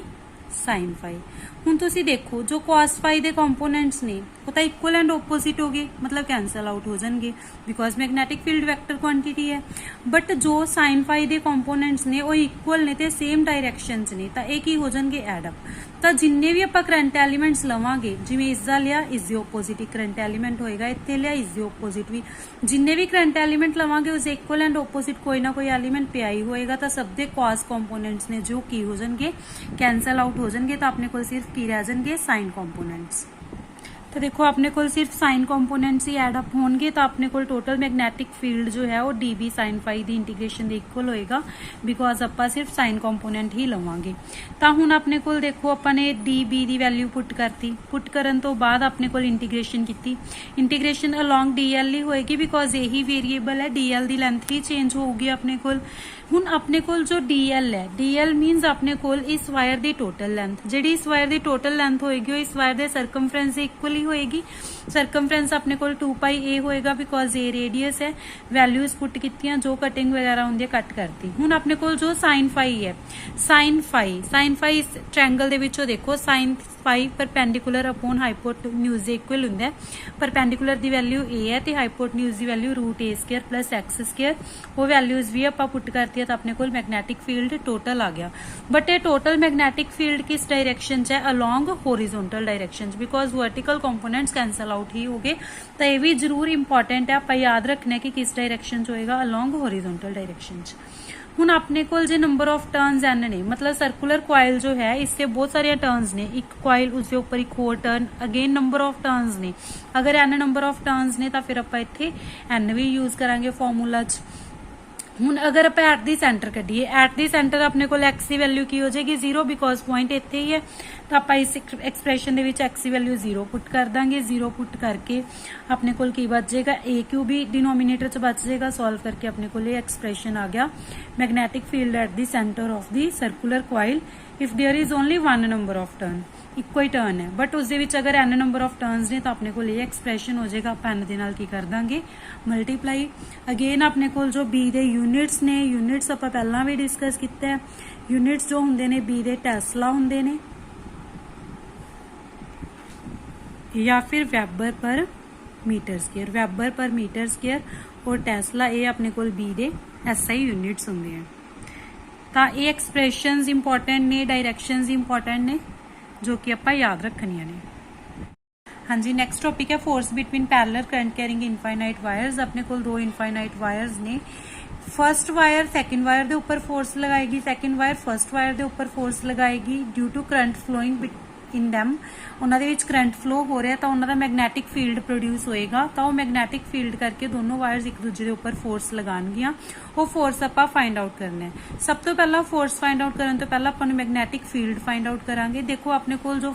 A: साइन फाई। हुण तुसीं देखो जो कॉस फाई दे कंपोनेंट्स ने वो तो इक्वल एंड ओपोजिट हो गए मतलब कैंसल आउट हो जाएंगे because magnetic field vector quantity है। बट जो साइन फाई दे कंपोनेंट्स ने वो इक्वल ने ते सेम डायरेक्शन च ने तो ये की हो जाएंगे एड अप। तो जिन्ने भी आपां करंट एलीमेंट्स लवांगे जिवें इसदा लिया इस दे ओपोजिट ही करंट एलीमेंट होएगा, इत्थे लिया इस दे ओपोजिट भी जिन्ने भी करंट एलीमेंट लवांगे उस इक्वल एंड ओपोजिट कोई ना कोई एलीमेंट पिया ही होएगा। तो सब दे कॉस कंपोनेंट्स ने जो की हो जाएंगे कैंसल आउट हो जाएंगे तो अपने को सिर्फ की रह जाएंगे साइन कंपोनेंट्स। तो देखो अपने को सिर्फ साइन कंपोनेंट्स ही एड अप होंगे तो अपने को टोटल मैगनैटिक फील्ड जो है वो डी बी साइन फाई दी इंटीग्रेशन दे इक्वल होएगा बिकॉज आपां सिर्फ साइन कंपोनेंट ही लवांगे। तो हुण अपने को देखो अपने D be the value put करती, पुट करन तो बाद अपने को इंटीग्रेशन की इंटीग्रेशन अलोंग डी एल ही होएगी बिकॉज यही वेरीएबल है, D L the length he change होगी अपने को। हुण अपने कोल जो DL है DL मीनस अपने कोल इस वायर दी टोटल लेंथ जिहड़ी इस वायर दी टोटल लेंथ होएगी वो इस वायर दे सरकमफ्रेंस दे इक्वल ही होएगी। सरकमफ्रेंस अपने कोल 2πa होएगा बिकॉज ए रेडियस है। वैल्यूज पुट कीतियां जो कटिंग वगैरह होंदी है कट करती। हुण अपने कोल जो साइन फाई है साइन फाई इस ट्रायंगल दे विचों देखो sine phi perpendicular upon hypotenuse दे इक्वल हुंदा है। परपेंडिकुलर दी वैल्यू a है ते हाइपोटेन्यूज दी वैल्यू √a² + x²। वो वैल्यूज भी आपां पुट करती है तो अपने कोल मैगनैटिक फील्ड टोटल आ गया। बट ये टोटल मैगनैटिक फील्ड किस डायरेक्शन च है along horizontal direction because vertical components cancel out ही हो गए। तो ये भी जरूर इंपॉर्टेंट है आपां याद रखना कि किस डायरेक्शन च होएगा अलोंग होरिजोनटल डायरेक्शन च। हुण अपने कोल जे नंबर ऑफ टर्न्स एन ने मतलब सर्कुलर कॉइल जो है इससे बहुत सारे टर्न्स ने, एक कॉइल उसके ऊपर एक होर turn again number of turns ने। अगर एन नंबर ऑफ टर्न्स ने तो फिर आपां इत्थे एन भी यूज करांगे फॉर्मूला च। हुण अगर आप एट दी सेंटर कढीए एट दी सेंटर अपने को एक्स की वैल्यू की हो जाएगी 0 बिकॉज पॉइंट इत्थे ही है तो आप इस एक्सप्रैशन दे एक्स की वैल्यू 0 पुट कर देंगे। 0 पुट करके अपने को की बच जाएगा ए क्यू भी डिनोमिनेटर च बच जाएगा। सॉल्व करके अपने को ये एक्सप्रैशन आ गया magnetic field at the centre of the circular coil if there is only one number of turn. इक्को ही टर्न है बट उस अगर एन नंबर ऑफ टर्न्स ने तो अपने को ये एक्सप्रैशन हो जाएगा। आप एन दे नाल की कर देंगे मल्टीप्लाई। अगेन अपने को जो बी दे यूनिट्स ने यूनिट्स आप पहला भी डिस्कस किया है यूनिट्स जो होंगे ने बी दे टेस्ला होंगे ने या फिर वैबर पर मीटर स्केयर। वैबर पर मीटर स्केयर और टेस्ला ये अपने को बी दे SI यूनिट्स होंगे हैं। तो ये एक्सप्रैशनस इंपॉर्टेंट ने, डायरैक्शनस इंपॉर्टेंट ने जो कि आप याद रखनिया ने। हाँ जी, नैक्सट टॉपिक है force between parallel current carrying infinite wires. अपने को दो इनफाइनाइट वायर्स ने, फर्स्ट वायर सैकेंड वायर के उपर फोर्स लगाएगी, सैकेंड वायर फर्स्ट वायर के उपर फोर्स लगाएगी due to current flowing in them. उन्होंने करंट फ्लो हो रहा तो उन्होंने मैगनैटिक फील्ड प्रोड्यूस होएगा, तो मैगनैटिक फील्ड करके दोनों वायर्स एक दूसरे के उपर फोर्स लगानगियां। वो फोर्स आपां फाइंड आउट करना है। सब तो पहला फोर्स फाइंड आउट करने तो पहला अपन मैगनैटिक फील्ड फाइंड आउट करांगे। देखो अपने को जो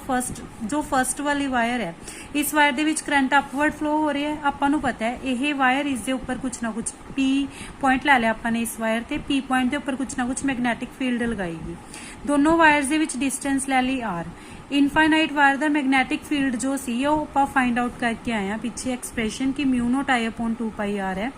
A: फर्स्ट वाली वायर है, इस वायर दे विच करंट अपवर्ड फ्लो हो रहा है। आपां नूं पता है यह वायर इसके उपर कुछ ना कुछ P पॉइंट लै लिया आपां ने इस वायर ते, P पॉइंट के उपर कुछ ना कुछ मैगनैटिक फील्ड लगाएगी। दोनों वायर्स दे विच डिस्टेंस लै ली R। इनफाइनाइट वायर का मैगनैटिक फील्ड जो सी आप फाइंड आउट करके आए हैं पिछे एक्सप्रैशन की mu naught I upon 2πr है।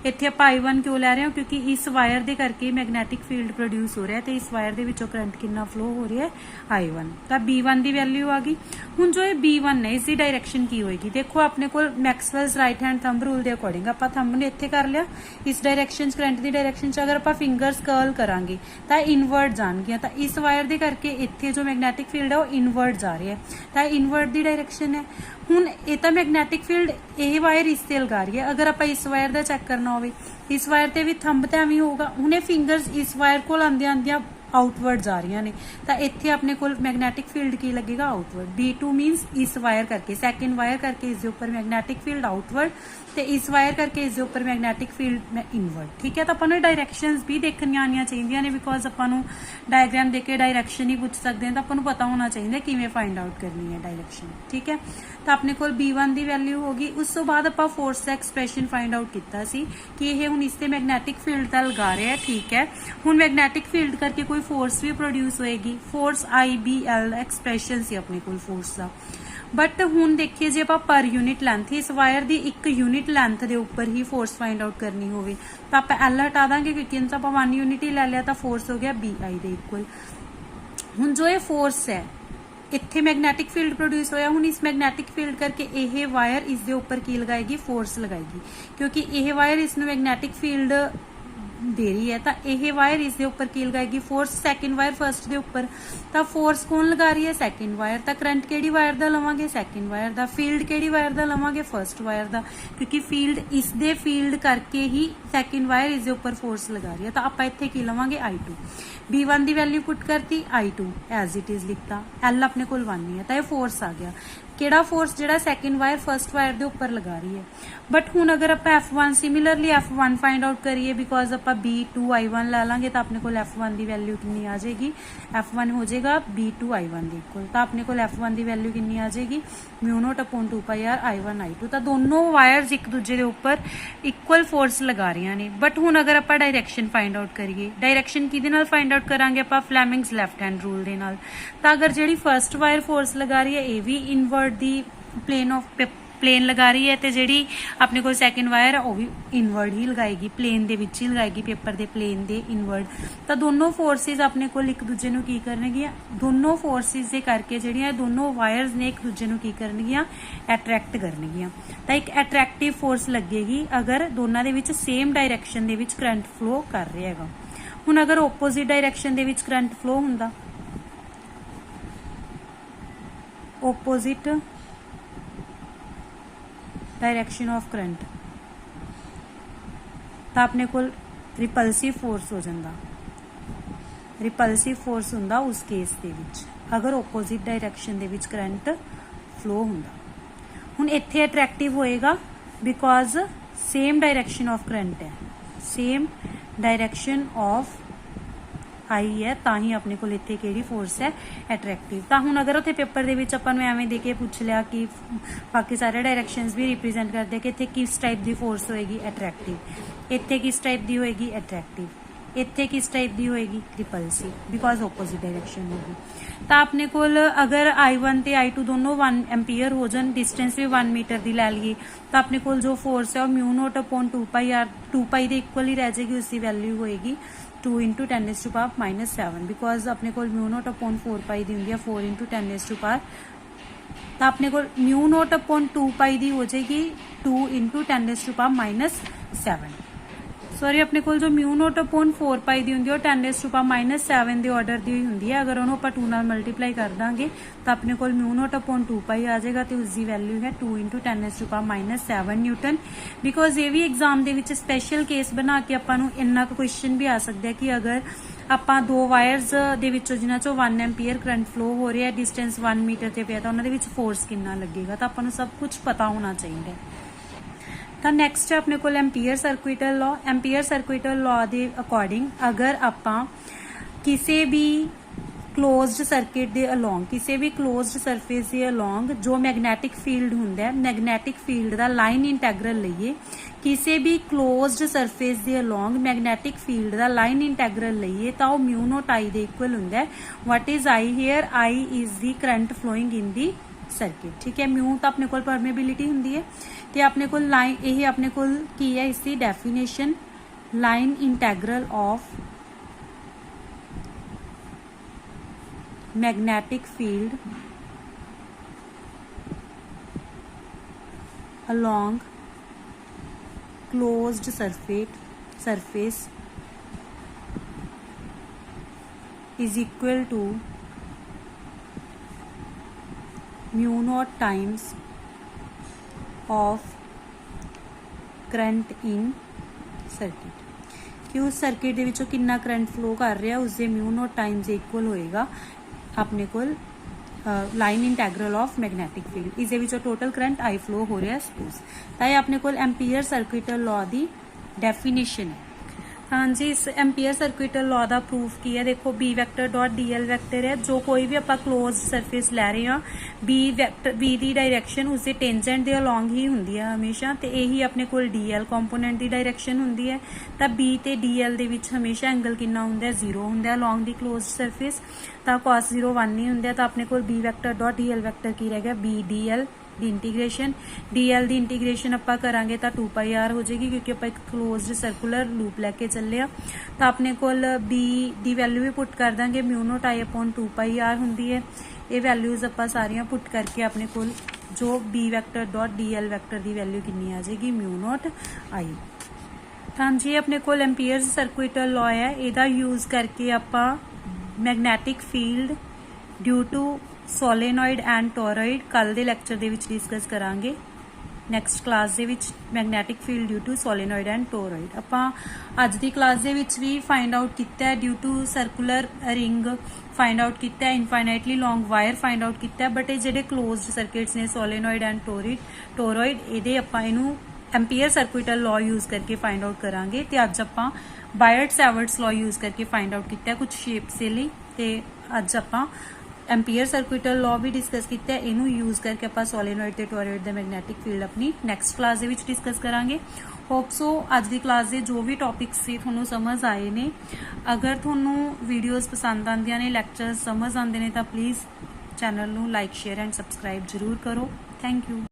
A: इत्थे आप I1 क्यों लै रहे हो, क्योंकि इस वायर के करके मैगनैटिक फील्ड प्रोड्यूस हो रहा है तो इस वायर के विचों करंट कितना फ्लो हो रहा है I1। तो B1 की वैल्यू आ गई। हुण जो ये B1 है इसकी डायरैक्शन की होएगी, देखो अपने को Maxwell's right hand thumb rule के अकॉर्डिंग आप थंब ने इत्थे कर लिया, इस डायरैक्शन करंट की डायरैक्शन अगर आप फिंगर्स कर्ल करांगे तो इनवर्ट जाएंगे। तो इस वायर के करके इत्थे जो मैगनैटिक फील्ड है वो इनवर्ट जा रही है, तो इनवर्ट की डायरैक्शन है। हुण ये तो मैगनैटिक फील्ड यह वायर इससे लगा रही है। अगर आप इस वायर का चैक करना हो, इस वायर से भी थंब तो एवं होगा। हुण ये फिंगर्स इस वायर को आंदियां आंदियां आउटवर्ड जा रही ने, तो इत्थे अपने को मैगनैटिक फील्ड की लगेगा आउटवर्ड। B2 मीनस इस वायर करके, सैकेंड वायर करके इसके उपर मैगनैटिक फील्ड आउटवर्ड, तो इस वायर करके इसके उपर मैगनैटिक फील्ड इनवर्ड। ठीक है, तो अपन डायरैक्शनस भी देखनिया आनिया चाहिए ने, बिकॉज अपन डायग्राम देख के डायरैक्शन ही पूछ सकते हैं, तो अपन पता होना चाहिए किवें फाइंड आउट करनी है डायरैक्शन। ठीक है, तो अपने को B1 की वैल्यू होगी। उस तो बाद आप फोर्स का एक्सप्रैशन फाइंड आउट किया कि यह हुण इससे मैगनैटिक फील्ड तो लगा रहे हैं। ठीक है, हुण मैगनैटिक फील्ड करके कोई फोर्स भी प्रोड्यूस होएगी, फोर्स IBL एक्सप्रैशन से अपने को फोर्स का। बट हुण देखिए जे आप पर यूनिट लेंथ इस वायर की एक यूनिट लेंथ के उपर ही फोर्स फाइंड आउट करनी हो तो आप L हटा देंगे, क्योंकि इनसे आप 1 यूनिट ही ले लिया तो फोर्स हो गया BI के इक्वल। हुण जो ये फोर्स है इत्थे मैगनैटिक फील्ड प्रोड्यूस होया, हुण इस मैगनैटिक फील्ड करके यह वायर इसके उपर की लगाएगी, फोर्स लगाएगी, क्योंकि यह वायर इसमें मैगनैटिक फील्ड दे रही है, तो यह वायर इसके उपर की लगाएगी फोर्स, सैकेंड वायर फर्स्ट के उपर। तो फोर्स कौन लगा रही है, सैकेंड वायर। तो करंट केड़ी वायर का लवांगे, सैकेंड वायर का। फील्ड केड़ी वायर का लवांगे, फर्स्ट वायर का, क्योंकि फील्ड इसके फील्ड करके ही सैकेंड वायर इसके उपर फोर्स लगा रही है। तो आप इत्थे की लवांगे I2। B1 की वैल्यू पुट करती, I2 एज इट इज लिखता, L अपने को 1 नहीं है, तो यह फोर्स आ गया। केड़ा फोर्स जेड़ा सैकेंड वायर फर्स्ट वायर के उपर लगा रही है। बट हुण अगर आप F1 similarly F1 find out करिए, बिकॉज आप B2 I1 ला लांगे तो अपने को F1 की वैल्यू कितनी आ जाएगी, F1 हो जाएगा B2 I1 के इक्वल। तो अपने को F1 की वैल्यू कितनी आ जाएगी, mu naught upon 2πr I1 I2। तो दोनों वायर्स एक दूसरे के उपर इक्वल फोर्स लगा रही ने। बट हुण अगर आप डायरैक्शन फाइंड आउट करिए, डायरैक्शन किहदे नाल फाइंड आउट करांगे, आप फ्लैमिंग्स लैफ्ट हैंड रूल दे नाल। तो अगर जिहड़ी फर्स्ट वायर फोर्स लगा रही है ये भी इनवर्ट दी प्लेन लगा रही है, तो जिहड़ी अपने को सैकेंड वायर है वह भी इनवर्ट ही लगाएगी, प्लेन दे विच ही लगाएगी, पेपर दे प्लेन दे इनवर्ट। तो दोनों फोर्सिस अपने को एक दूजे नूं की करनगियां, दोनों फोर्सिस दे करके जिहड़ियां दोनों वायर्स ने एक दूजे नूं की करनगियां, अट्रैक्ट करनगियां। तो एक अट्रैक्टिव फोर्स लगेगी अगर दोनों दे विच सेम डायरैक्शन दे विच करंट फ्लो कर रहा है। हुण अगर ओपोजिट डायरैक्शन दे विच करंट फ्लो हुंदा, ओपोजिट डायरैक्शन ऑफ करंट, तो अपने को रिपल्सिव फोर्स हो जाता। रिपल्सिव फोर्स हुंदा उस केस दे विच अगर ओपोजिट डायरैक्शन दे विच करंट फ्लो हुंदा। हुण इत्थे अट्रैक्टिव होएगा because same direction of current है, सेम डायरैक्शन ऑफ आई है, ताही अपने को इत्थे किहड़ी फोर्स है, अट्रैक्टिव। तो हुण अगर उत्थे पेपर दे विच आपां नूं एवें दे के पूछ लिया कि बाकी सारे डायरैक्शनस भी रिप्रेजेंट करते कि इत्थे किस टाइप की फोर्स होएगी, अट्रैक्टिव, इत्थे किस टाइप की होएगी, अट्रैक्टिव, इत्थे किस टाइप की होएगी, रिपल्सिव, बिकॉज ओपोजिट डायरैक्शन होगी। तो अपने को अगर I1 ते I2 दोनों 1 एम्पीयर हो जाए, डिस्टेंस भी 1 मीटर की लै लीए, तो अपने को जो फोर्स है वो म्यू नॉट अपॉन 2πr 2π के इक्वल ही रह जाएगी, उसकी वैल्यू होएगी 2 इंटू 10⁻⁻⁷ बिकॉज अपने को म्यू नॉट अपॉन 4π दी होंगी 4 इंटू 10⁻⁻, तो अपने को म्यू नॉट अपॉन 2π दी हो जाएगी 2 इंटू 10⁻⁷। सॉरी अपने को जो म्यू नॉट अपॉन 4π दी होंगी 10⁻⁷ के ऑर्डर की होंगी है। अगर उन्होंने आप 2 नाल मल्टीप्लाई कर देंगे तो अपने को म्यू नॉट अपॉन 2π आ जाएगा, तो उसकी वैल्यू है 2 इंटू 10⁻⁷ न्यूटन। बिकॉज ये भी एग्जाम के स्पैशल केस बना के आपको इन्ना क्वेश्चन भी आ सकता है कि अगर आप 2 वायरस जिन्हों चो 1 एम्पीयर करंट फ्लो हो रहा है, डिस्टेंस 1 मीटर से पे, तो उन्होंने फोर्स कितना लगेगा, तो आपको सब कुछ पता होना चाहिए। तो नैक्सट है अपने को ampere circuital law. Ampere circuital law के अकॉर्डिंग अगर आप किसी भी क्लोज्ड सर्किट के अलोंग, किसी भी क्लोज्ड सरफेस के अलोंग जो मैगनैटिक फील्ड होंगे, मैगनैटिक फील्ड का लाइन इंटैग्रल लईए, किसी भी क्लोज्ड सरफेस के अलोंग मैगनैटिक फील्ड का लाइन इंटैग्रल लईए तो वह म्यू नॉट आई के इक्वल होंगे। What is I here? I is the current flowing in the circuit. ठीक है, म्यू तो अपने को परमेबिलिटी होंगी है, तो अपने को लाइन यह अपने को की है इसकी definition, line integral of magnetic field along closed surface is equal to mu naught times of current in circuit, कि उस सर्किट के विचों कितना करंट फ्लो कर रहा उसके म्यू नॉट टाइम्स इक्वल होएगा अपने को line integral of magnetic field. इस टोटल करंट आई फ्लो हो रहा है सपोज, तो यह अपने को एम्पीयर सर्कुइटल लॉ की डेफिनेशन है। हाँ जी, इस एम्पीयर सर्कुइटल लॉ का प्रूफ की है, देखो B vector dot D L vector है, जो कोई भी आप क्लोज सरफेस लै रहे हैं बी वैक्टर बी की डायरैक्शन उसके टेंजेंट के अलोंग ही होंगी है हमेशा, तो यही अपने को डी एल कॉम्पोनेंट की डायरैक्शन होंगी है। तो बी ते डी एल के हमेशा एंगल कितना होंगे 0 होंगे अलोंग दी क्लोज सरफेस, तो cos 0 1 नहीं होंगे, तो अपने को B vector dot D L vector की रह गया B D L the integration. D L की इंटीग्रेशन आप करांगे तो 2πr हो जाएगी, क्योंकि आप एक क्लोज्ड सर्कुलर लूप लैके चले आ। तो अपने को बी की वैल्यू भी पुट कर देंगे, mu naught I upon 2πr होंगी है। ये वैल्यूज आप सारियां पुट करके अपने को जो B vector dot D L vector की वैल्यू कितनी आ जाएगी म्यू नॉट आई। हाँ जी, अपने को एम्पीयर सर्कुइटल लॉ है, यदा यूज करके आप magnetic field due to solenoid and toroid कल के लैक्चर के डिस्कस करांगे। नैक्सट क्लास के magnetic field due to solenoid and toroid आप अज की क्लास के भी फाइंड आउट किया due to circular ring find out किया, infinitely long wire find out किया, बट ये जो क्लोज्ड सर्किट्स ने सोलेनॉइड एंड टोरॉइड ये आप एम्पीयर सर्कुइटल लॉ यूज करके फाइंड आउट करांगे। तो अज आप बायट-सैवर्ट्स लॉ यूज करके फाइंड आउट किया कुछ शेप्स के लिए, तो अज आप एम्पीयर सर्कुइटल लॉ भी डिस्कस किया, इनू यूज करके आप सोलेनॉइड ते टोरॉइड द मैगनैटिक फील्ड अपनी नैक्सट क्लास के डिस्कस करांगे। होप सो अज की क्लास के जो भी टॉपिक्स से थोनों समझ आए ने, अगर थोनों वीडियोज़ पसंद आंदियां ने, लैक्चर्स समझ आते हैं, तो प्लीज़ चैनल नू लाइक शेयर एंड सबसक्राइब जरूर करो। Thank you.